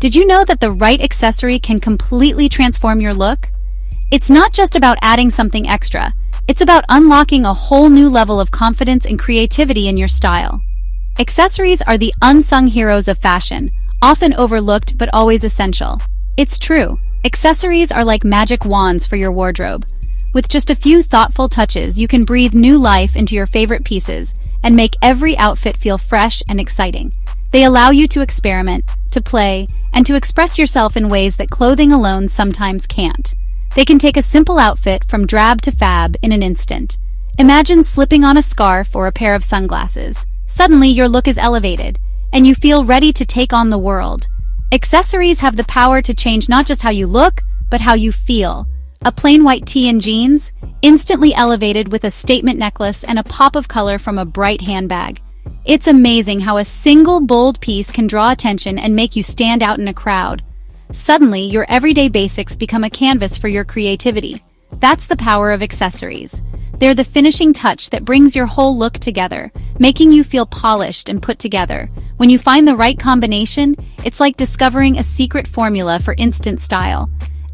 Did you know that the right accessory can completely transform your look? It's not just about adding something extra. It's about unlocking a whole new level of confidence and creativity in your style. Accessories are the unsung heroes of fashion, often overlooked but always essential. It's true, accessories are like magic wands for your wardrobe. With just a few thoughtful touches, you can breathe new life into your favorite pieces and make every outfit feel fresh and exciting. They allow you to experiment, to play, and to express yourself in ways that clothing alone sometimes can't. They can take a simple outfit from drab to fab in an instant. Imagine slipping on a scarf or a pair of sunglasses. Suddenly, your look is elevated, and you feel ready to take on the world. Accessories have the power to change not just how you look, but how you feel. A plain white tee and jeans, instantly elevated with a statement necklace and a pop of color from a bright handbag. It's amazing how a single bold piece can draw attention and make you stand out in a crowd. Suddenly, your everyday basics become a canvas for your creativity. That's the power of accessories. They're the finishing touch that brings your whole look together, making you feel polished and put together. When you find the right combination, it's like discovering a secret formula for instant style.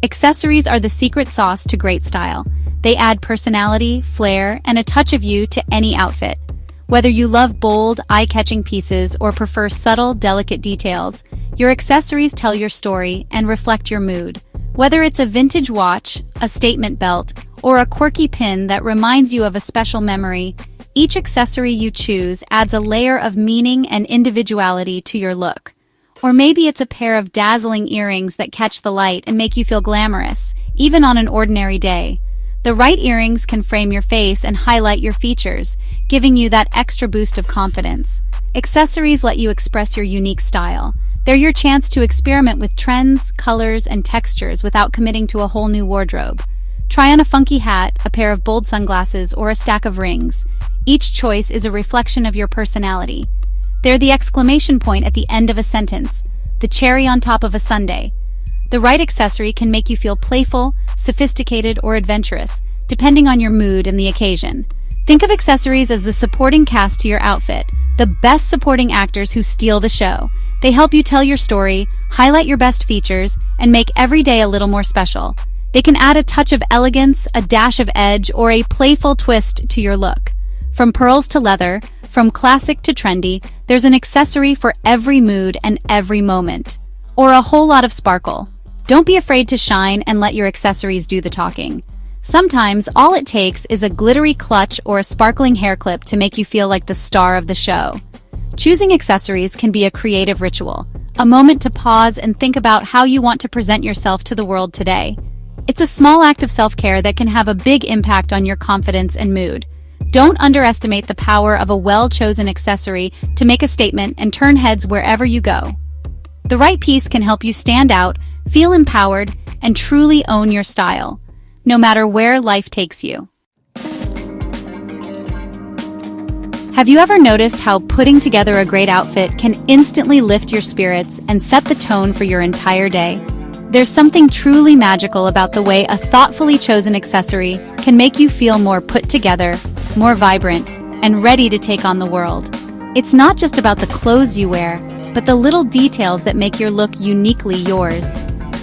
Accessories are the secret sauce to great style. They add personality, flair, and a touch of you to any outfit. Whether you love bold, eye-catching pieces or prefer subtle, delicate details, your accessories tell your story and reflect your mood. Whether it's a vintage watch, a statement belt, or a quirky pin that reminds you of a special memory, each accessory you choose adds a layer of meaning and individuality to your look. Or maybe it's a pair of dazzling earrings that catch the light and make you feel glamorous, even on an ordinary day. The right earrings can frame your face and highlight your features, giving you that extra boost of confidence. Accessories let you express your unique style. They're your chance to experiment with trends, colors, and textures without committing to a whole new wardrobe. Try on a funky hat, a pair of bold sunglasses, or a stack of rings. Each choice is a reflection of your personality. They're the exclamation point at the end of a sentence, the cherry on top of a sundae. The right accessory can make you feel playful, sophisticated, or adventurous, depending on your mood and the occasion. Think of accessories as the supporting cast to your outfit, the best supporting actors who steal the show. They help you tell your story, highlight your best features, and make every day a little more special. They can add a touch of elegance, a dash of edge, or a playful twist to your look. From pearls to leather, from classic to trendy, there's an accessory for every mood and every moment. Or a whole lot of sparkle. Don't be afraid to shine and let your accessories do the talking. Sometimes all it takes is a glittery clutch or a sparkling hair clip to make you feel like the star of the show. Choosing accessories can be a creative ritual, a moment to pause and think about how you want to present yourself to the world today. It's a small act of self-care that can have a big impact on your confidence and mood. Don't underestimate the power of a well-chosen accessory to make a statement and turn heads wherever you go. The right piece can help you stand out, feel empowered, and truly own your style, no matter where life takes you. Have you ever noticed how putting together a great outfit can instantly lift your spirits and set the tone for your entire day? There's something truly magical about the way a thoughtfully chosen accessory can make you feel more put together, more vibrant, and ready to take on the world. It's not just about the clothes you wear, but the little details that make your look uniquely yours.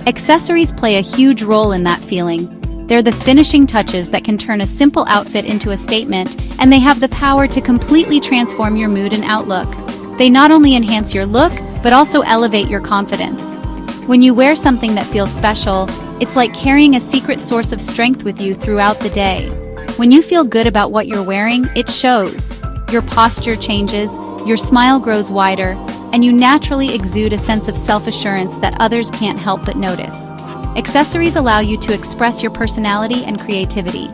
Accessories play a huge role in that feeling. They're the finishing touches that can turn a simple outfit into a statement, and they have the power to completely transform your mood and outlook. They not only enhance your look, but also elevate your confidence. When you wear something that feels special, it's like carrying a secret source of strength with you throughout the day. When you feel good about what you're wearing, it shows. Your posture changes, your smile grows wider, and you naturally exude a sense of self-assurance that others can't help but notice. Accessories allow you to express your personality and creativity.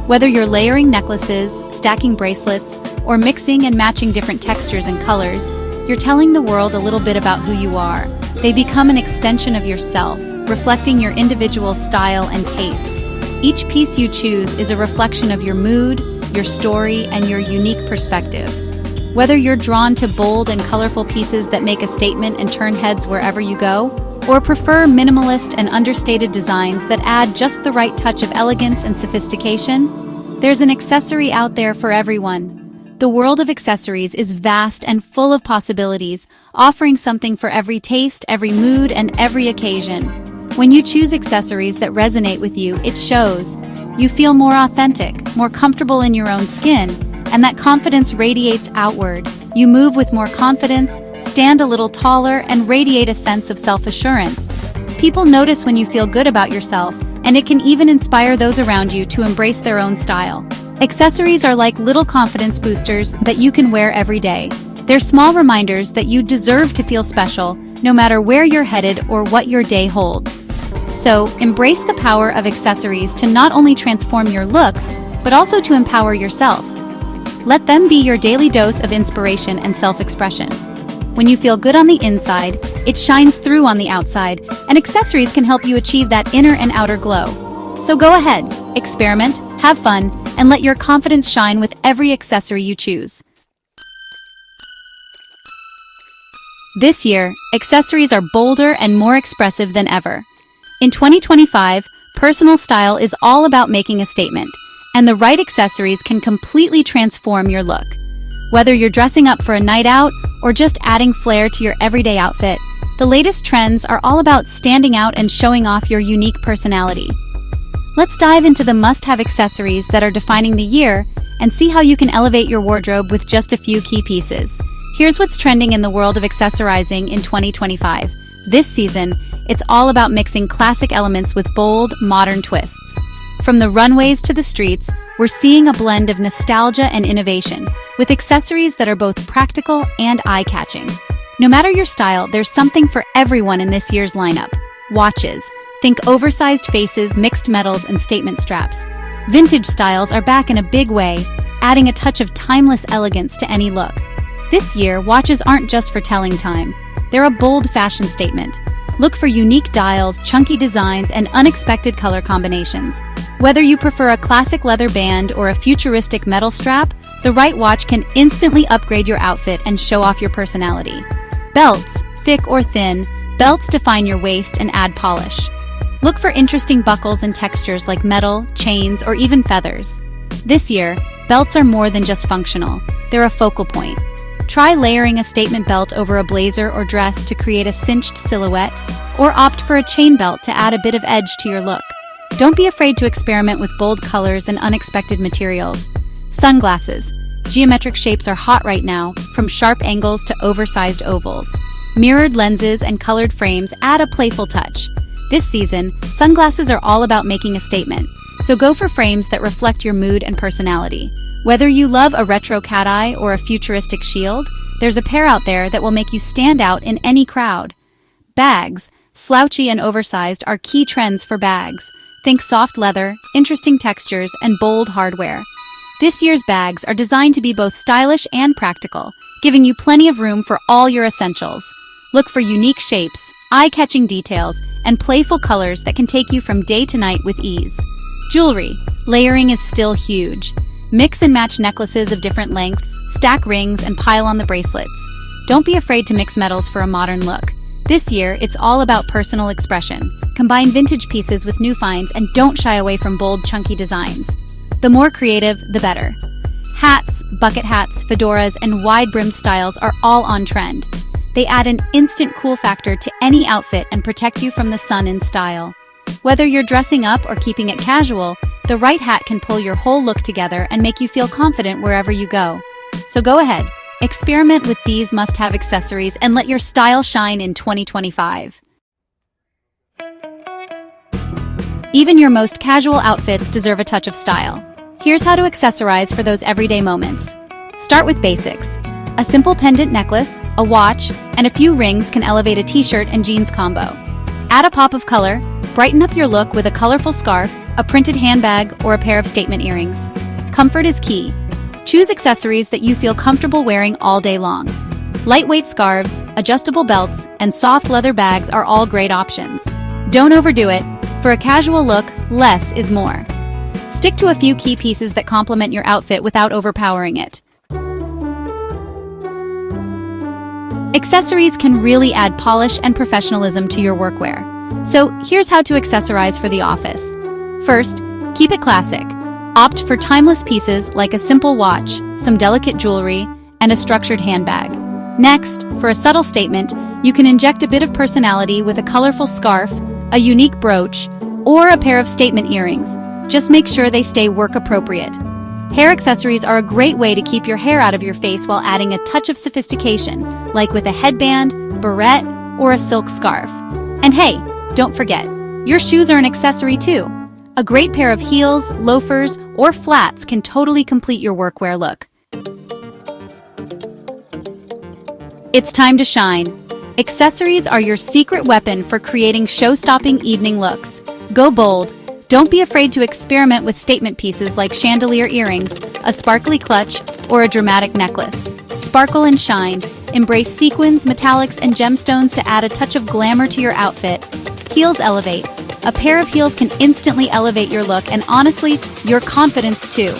Whether you're layering necklaces, stacking bracelets, or mixing and matching different textures and colors, you're telling the world a little bit about who you are. They become an extension of yourself, reflecting your individual style and taste. Each piece you choose is a reflection of your mood, your story, and your unique perspective. Whether you're drawn to bold and colorful pieces that make a statement and turn heads wherever you go, or prefer minimalist and understated designs that add just the right touch of elegance and sophistication, there's an accessory out there for everyone. The world of accessories is vast and full of possibilities, offering something for every taste, every mood, and every occasion. When you choose accessories that resonate with you, it shows. You feel more authentic, more comfortable in your own skin, and that confidence radiates outward. You move with more confidence, stand a little taller, and radiate a sense of self-assurance. People notice when you feel good about yourself, and it can even inspire those around you to embrace their own style. Accessories are like little confidence boosters that you can wear every day. They're small reminders that you deserve to feel special, no matter where you're headed or what your day holds. So, embrace the power of accessories to not only transform your look, but also to empower yourself. Let them be your daily dose of inspiration and self-expression. When you feel good on the inside, it shines through on the outside, and accessories can help you achieve that inner and outer glow. So go ahead, experiment, have fun, and let your confidence shine with every accessory you choose. This year, accessories are bolder and more expressive than ever. In 2025, personal style is all about making a statement, and the right accessories can completely transform your look. Whether you're dressing up for a night out or just adding flair to your everyday outfit, the latest trends are all about standing out and showing off your unique personality. Let's dive into the must-have accessories that are defining the year and see how you can elevate your wardrobe with just a few key pieces. Here's what's trending in the world of accessorizing in 2025. This season, it's all about mixing classic elements with bold, modern twists. From the runways to the streets, we're seeing a blend of nostalgia and innovation, with accessories that are both practical and eye-catching. No matter your style, there's something for everyone in this year's lineup. Watches. Think oversized faces, mixed metals, and statement straps. Vintage styles are back in a big way, adding a touch of timeless elegance to any look. This year, watches aren't just for telling time. They're a bold fashion statement. Look for unique dials, chunky designs, and unexpected color combinations. Whether you prefer a classic leather band or a futuristic metal strap, the right watch can instantly upgrade your outfit and show off your personality. Belts, thick or thin, belts define your waist and add polish. Look for interesting buckles and textures like metal, chains, or even feathers. This year, belts are more than just functional. They're a focal point. Try layering a statement belt over a blazer or dress to create a cinched silhouette, or opt for a chain belt to add a bit of edge to your look. Don't be afraid to experiment with bold colors and unexpected materials. Sunglasses. Geometric shapes are hot right now, from sharp angles to oversized ovals. Mirrored lenses and colored frames add a playful touch. This season, sunglasses are all about making a statement, so go for frames that reflect your mood and personality. Whether you love a retro cat eye or a futuristic shield, there's a pair out there that will make you stand out in any crowd. Bags, slouchy and oversized, are key trends for bags. Think soft leather, interesting textures, and bold hardware. This year's bags are designed to be both stylish and practical, giving you plenty of room for all your essentials. Look for unique shapes, eye-catching details, and playful colors that can take you from day to night with ease. Jewelry. Layering is still huge. Mix and match necklaces of different lengths, stack rings, and pile on the bracelets. Don't be afraid to mix metals for a modern look. This year, it's all about personal expression. Combine vintage pieces with new finds and don't shy away from bold, chunky designs. The more creative, the better. Hats, bucket hats, fedoras, and wide-brimmed styles are all on trend. They add an instant cool factor to any outfit and protect you from the sun in style. Whether you're dressing up or keeping it casual, the right hat can pull your whole look together and make you feel confident wherever you go. So go ahead, experiment with these must-have accessories and let your style shine in 2025. Even your most casual outfits deserve a touch of style. Here's how to accessorize for those everyday moments. Start with basics. A simple pendant necklace, a watch, and a few rings can elevate a t-shirt and jeans combo. Add a pop of color, brighten up your look with a colorful scarf, a printed handbag, or a pair of statement earrings. Comfort is key. Choose accessories that you feel comfortable wearing all day long. Lightweight scarves, adjustable belts, and soft leather bags are all great options. Don't overdo it. For a casual look, less is more. Stick to a few key pieces that complement your outfit without overpowering it. Accessories can really add polish and professionalism to your workwear. So here's how to accessorize for the office. First, keep it classic. Opt for timeless pieces like a simple watch, some delicate jewelry, and a structured handbag. Next, for a subtle statement, you can inject a bit of personality with a colorful scarf, a unique brooch, or a pair of statement earrings. Just make sure they stay work-appropriate. Hair accessories are a great way to keep your hair out of your face while adding a touch of sophistication, like with a headband, barrette, or a silk scarf. And hey, don't forget, your shoes are an accessory too. A great pair of heels, loafers, or flats can totally complete your workwear look. It's time to shine. Accessories are your secret weapon for creating show-stopping evening looks. Go bold. Don't be afraid to experiment with statement pieces like chandelier earrings, a sparkly clutch, or a dramatic necklace. Sparkle and shine. Embrace sequins, metallics, and gemstones to add a touch of glamour to your outfit. Heels elevate. A pair of heels can instantly elevate your look and honestly, your confidence too.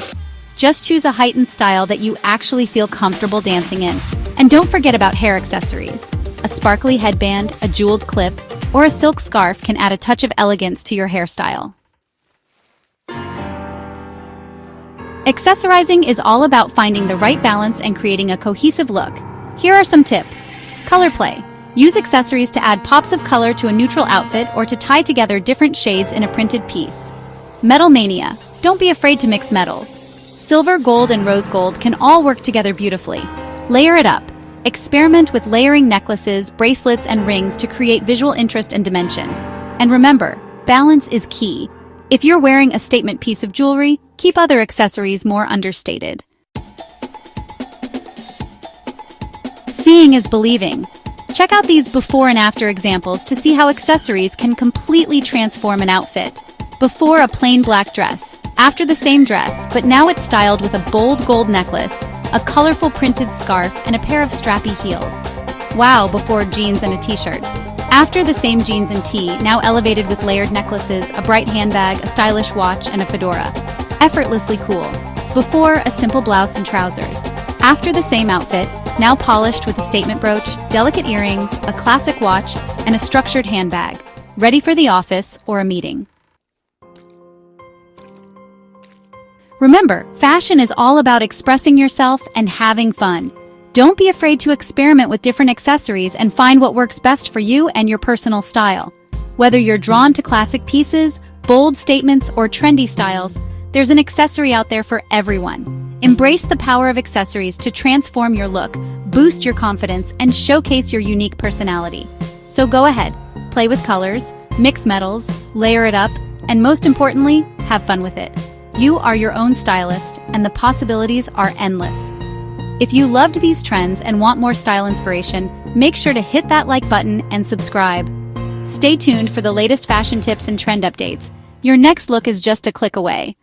Just choose a heightened style that you actually feel comfortable dancing in. And don't forget about hair accessories. A sparkly headband, a jeweled clip, or a silk scarf can add a touch of elegance to your hairstyle. Accessorizing is all about finding the right balance and creating a cohesive look. Here are some tips. Color play. Use accessories to add pops of color to a neutral outfit or to tie together different shades in a printed piece. Metal mania. Don't be afraid to mix metals. Silver, gold, and rose gold can all work together beautifully. Layer it up. Experiment with layering necklaces, bracelets, and rings to create visual interest and dimension. And remember, balance is key. If you're wearing a statement piece of jewelry, keep other accessories more understated. Seeing is believing. Check out these before and after examples to see how accessories can completely transform an outfit. Before, a plain black dress. After, the same dress, but now it's styled with a bold gold necklace, a colorful printed scarf, and a pair of strappy heels. Wow, before jeans and a t-shirt. After, the same jeans and tee, now elevated with layered necklaces, a bright handbag, a stylish watch, and a fedora. Effortlessly cool. Before, a simple blouse and trousers. After, the same outfit, now polished with a statement brooch, delicate earrings, a classic watch, and a structured handbag. Ready for the office or a meeting. Remember, fashion is all about expressing yourself and having fun. Don't be afraid to experiment with different accessories and find what works best for you and your personal style. Whether you're drawn to classic pieces, bold statements, or trendy styles, there's an accessory out there for everyone. Embrace the power of accessories to transform your look, boost your confidence, and showcase your unique personality. So go ahead, play with colors, mix metals, layer it up, and most importantly, have fun with it. You are your own stylist, and the possibilities are endless. If you loved these trends and want more style inspiration, make sure to hit that like button and subscribe. Stay tuned for the latest fashion tips and trend updates. Your next look is just a click away.